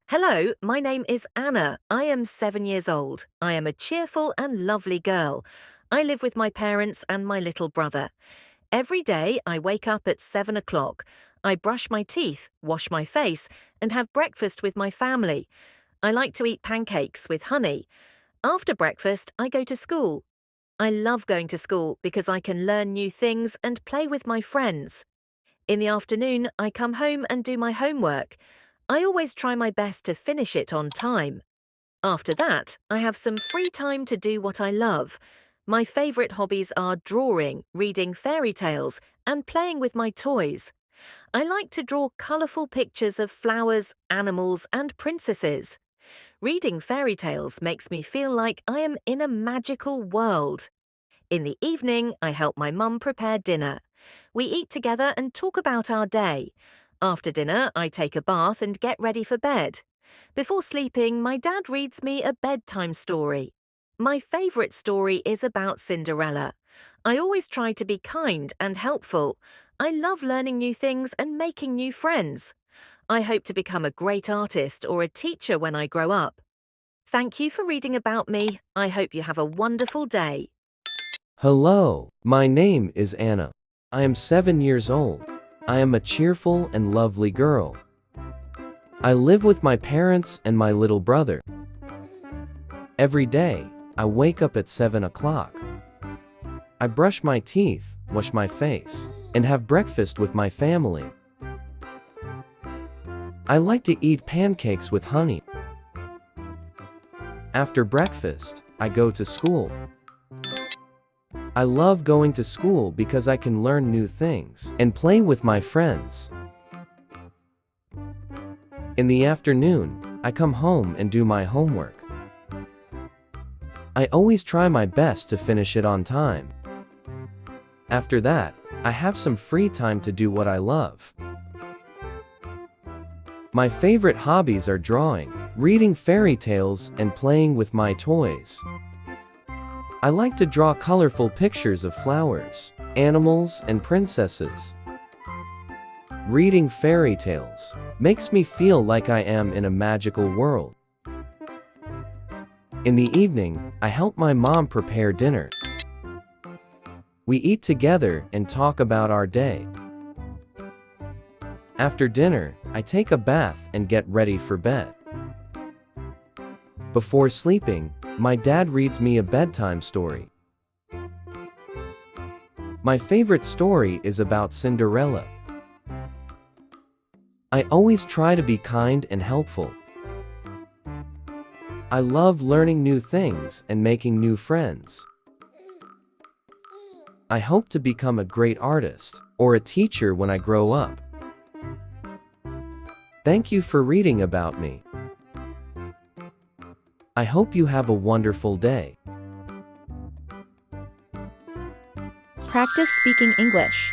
Hello, my name is Anna. I am 7 years old. I am a cheerful and lovely girl. I live with my parents and my little brother. Every day I wake up at 7 o'clock. I brush my teeth, wash my face, and have breakfast with my family. I like to eat pancakes with honey. After breakfast, I go to school. I love going to school because I can learn new things and play with my friends. In the afternoon, I come home and do my homework. I always try my best to finish it on time. After that, I have some free time to do what I love. My favourite hobbies are drawing, reading fairy tales, and playing with my toys. I like to draw colourful pictures of flowers, animals, and princesses. Reading fairy tales makes me feel like I am in a magical world. In the evening, I help my mum prepare dinner. We eat together and talk about our day. After dinner, I take a bath and get ready for bed. Before sleeping, my dad reads me a bedtime story. My favourite story is about Cinderella. I always try to be kind and helpful. I love learning new things and making new friends. I hope to become a great artist or a teacher when I grow up. Thank you for reading about me. I hope you have a wonderful day. Hello, my name is Anna. I am 7 years old. I am a cheerful and lovely girl. I live with my parents and my little brother. Every day, I wake up at 7 o'clock. I brush my teeth, wash my face, and have breakfast with my family. I like to eat pancakes with honey. After breakfast, I go to school. I love going to school because I can learn new things and play with my friends. In the afternoon, I come home and do my homework. I always try my best to finish it on time. After that, I have some free time to do what I love. My favorite hobbies are drawing, reading fairy tales, and playing with my toys. I like to draw colorful pictures of flowers, animals, and princesses. Reading fairy tales makes me feel like I am in a magical world. In the evening, I help my mom prepare dinner. We eat together and talk about our day. After dinner, I take a bath and get ready for bed. Before sleeping, my dad reads me a bedtime story. My favorite story is about Cinderella. I always try to be kind and helpful. I love learning new things and making new friends. I hope to become a great artist or a teacher when I grow up. Thank you for reading about me. I hope you have a wonderful day. Practice speaking English.